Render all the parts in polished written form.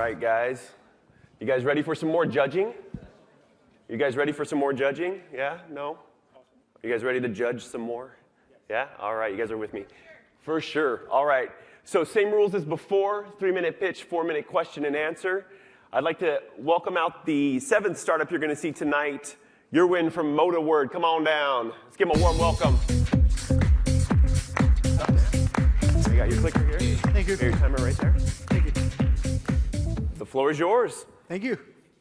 right, guys. You guys ready for some more judging? You guys ready for some more judging? Yeah? No? Are you guys ready to judge some more? Yeah? All right, you guys are with me. For sure. All right. So same rules as before, 3-minute pitch, 4-minute question and answer. I'd like to welcome out the 7th startup you're going to see tonight. Your win from MotaWord. Come on down. Let's give them a warm welcome. You got your clicker here? Thank you. Your timer right there. Thank you. The floor is yours. Thank you.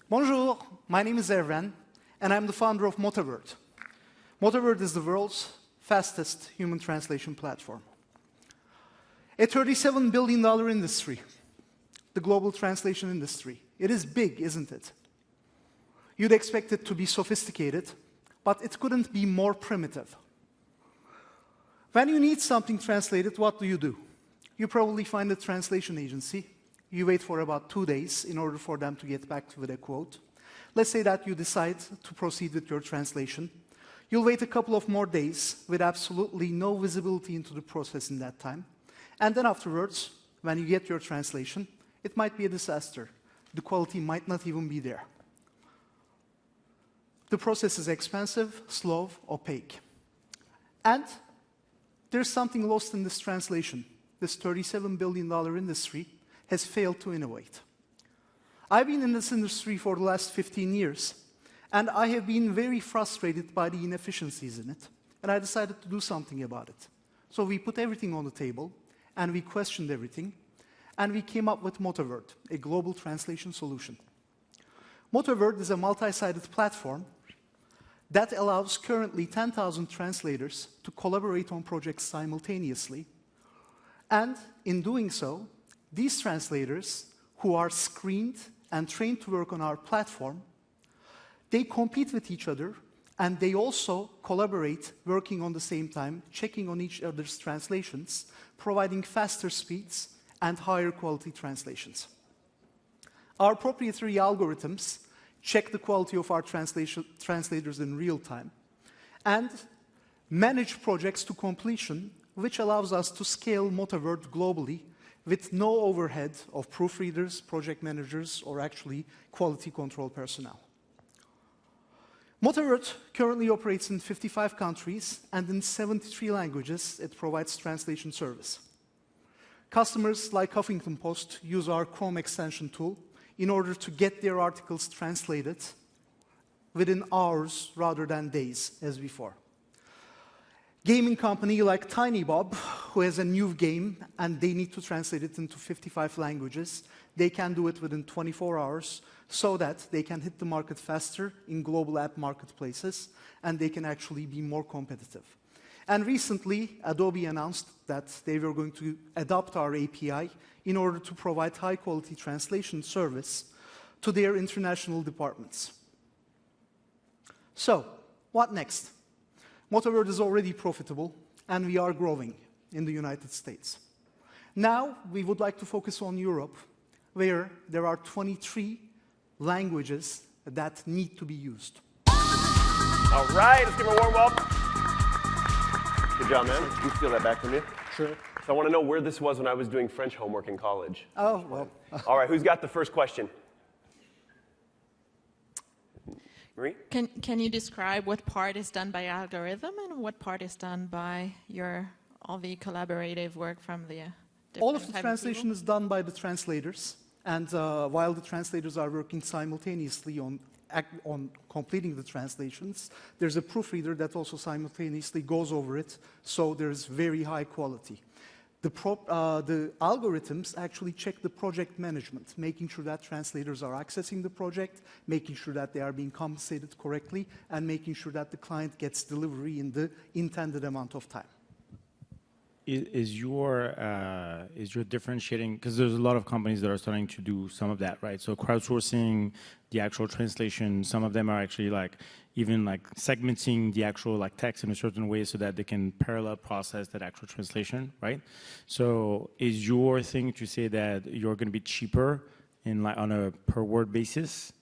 Bonjour. My name is Ervan, and I'm the founder of MotaWord. MotaWord is the world's fastest human translation platform. A $37 billion industry, the global translation industry. It is big, isn't it? You'd expect it to be sophisticated, but it couldn't be more primitive. When you need something translated, what do? You probably find a translation agency. You wait for about 2 days in order for them to get back with a quote. Let's say that you decide to proceed with your translation. You'll wait a couple of more days with absolutely no visibility into the process in that time. And then afterwards, when you get your translation, it might be a disaster. The quality might not even be there. The process is expensive, slow, opaque. And there's something lost in this translation. This $37 billion industry has failed to innovate. I've been in this industry for the last 15 years, and I have been very frustrated by the inefficiencies in it, and I decided to do something about it. So we put everything on the table, and we questioned everything, and we came up with MotaWord, a global translation solution. MotaWord is a multi-sided platform that allows currently 10,000 translators to collaborate on projects simultaneously, and in doing so, these translators, who are screened and trained to work on our platform, they compete with each other, and they also collaborate, working on the same time, checking on each other's translations, providing faster speeds and higher quality translations. Our proprietary algorithms check the quality of our translators in real time and manage projects to completion, which allows us to scale MotaWord globally with no overhead of proofreaders, project managers, or actually quality control personnel. MotaWord currently operates in 55 countries, and in 73 languages it provides translation service. Customers like Huffington Post use our Chrome extension tool in order to get their articles translated within hours rather than days, as before. Gaming company like Tiny Bob, who has a new game and they need to translate it into 55 languages, they can do it within 24 hours so that they can hit the market faster in global app marketplaces and they can actually be more competitive. And recently, Adobe announced that they were going to adopt our API in order to provide high-quality translation service to their international departments. So, what next? MotaWord is already profitable, and we are growing in the United States. Now, we would like to focus on Europe, where there are 23 languages that need to be used. All right, let's give him a warm welcome. Good job, man. Can you steal that back from you? Sure. So I want to know where this was when I was doing French homework in college. Oh, well. All right, who's got the first question? Marie? Can you describe what part is done by algorithm and what part is done by all the collaborative work from the all of the translation is done by the translators, and while the translators are working simultaneously on completing the translations, there's a proofreader that also simultaneously goes over it, so there's very high quality. The algorithms actually check the project management, making sure that translators are accessing the project, making sure that they are being compensated correctly, and making sure that the client gets delivery in the intended amount of time. Is your differentiating, because there's a lot of companies that are starting to do some of that, right? So crowdsourcing the actual translation, some of them are actually even segmenting the actual text in a certain way so that they can parallel process that actual translation, right? So is your thing to say that you're going to be cheaper on a per word basis?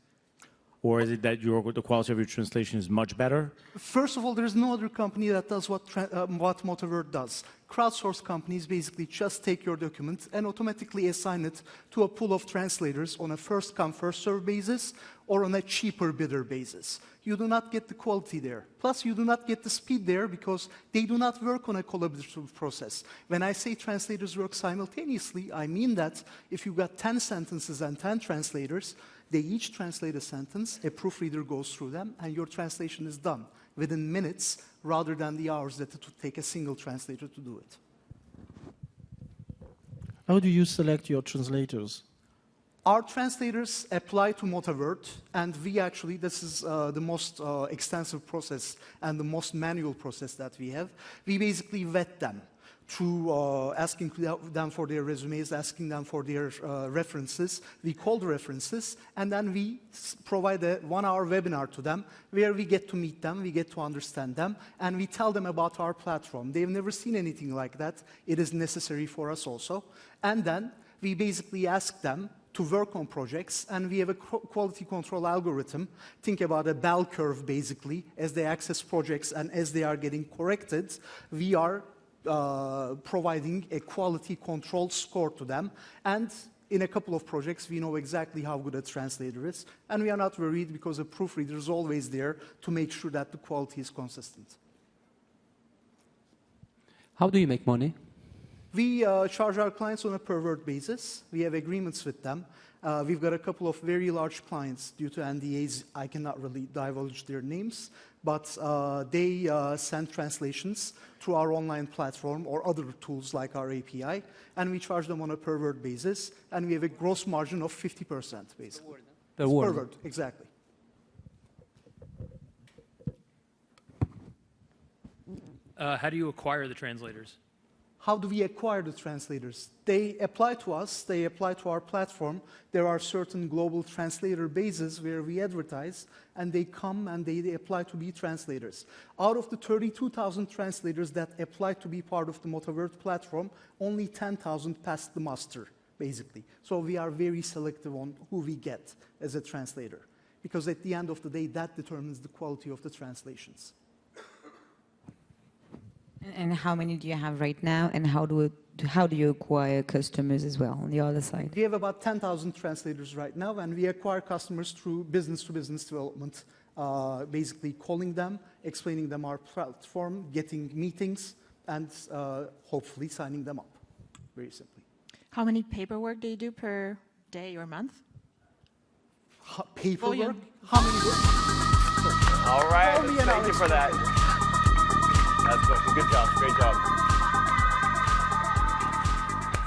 or is it that the quality of your translation is much better? First of all, there's no other company that does what MotaWord does. Crowdsourced companies basically just take your document and automatically assign it to a pool of translators on a first-come, first-served basis or on a cheaper bidder basis. You do not get the quality there. Plus, you do not get the speed there because they do not work on a collaborative process. When I say translators work simultaneously, I mean that if you've got 10 sentences and 10 translators, they each translate a sentence, a proofreader goes through them, and your translation is done within minutes rather than the hours that it would take a single translator to do it. How do you select your translators? Our translators apply to MotaWord, and we actually, this is the most extensive process and the most manual process that we have. We basically vet them through asking them for their resumes, asking them for their references. We call the references, and then we provide a 1-hour webinar to them where we get to meet them, we get to understand them, and we tell them about our platform. They've never seen anything like that. It is necessary for us also. And then we basically ask them to work on projects, and we have a quality control algorithm. Think about a bell curve, basically. As they access projects and as they are getting corrected, we are providing a quality control score to them. And in a couple of projects, we know exactly how good a translator is, and we are not worried because a proofreader is always there to make sure that the quality is consistent. How do you make money? We charge our clients on a per-word basis. We have agreements with them. We've got a couple of very large clients. Due to NDAs, I cannot really divulge their names, but they send translations through our online platform or other tools like our API, and we charge them on a per-word basis, and we have a gross margin of 50%, basically. Per word. Per word, exactly. How do you acquire the translators? How do we acquire the translators? They apply to us, they apply to our platform. There are certain global translator bases where we advertise, and they come and they apply to be translators. Out of the 32,000 translators that apply to be part of the MotaWord platform, only 10,000 passed the muster, basically. So we are very selective on who we get as a translator, because at the end of the day, that determines the quality of the translations. And how many do you have right now, and how do you acquire customers as well on the other side? We have about 10,000 translators right now, and we acquire customers through business-to-business development, basically calling them, explaining them our platform, getting meetings, and hopefully signing them up, very simply. How many paperwork do you do per day or month? Paperwork? Volume. How many words? All right, thank you for that. That's good job, great job.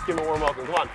Give him a warm welcome, come on.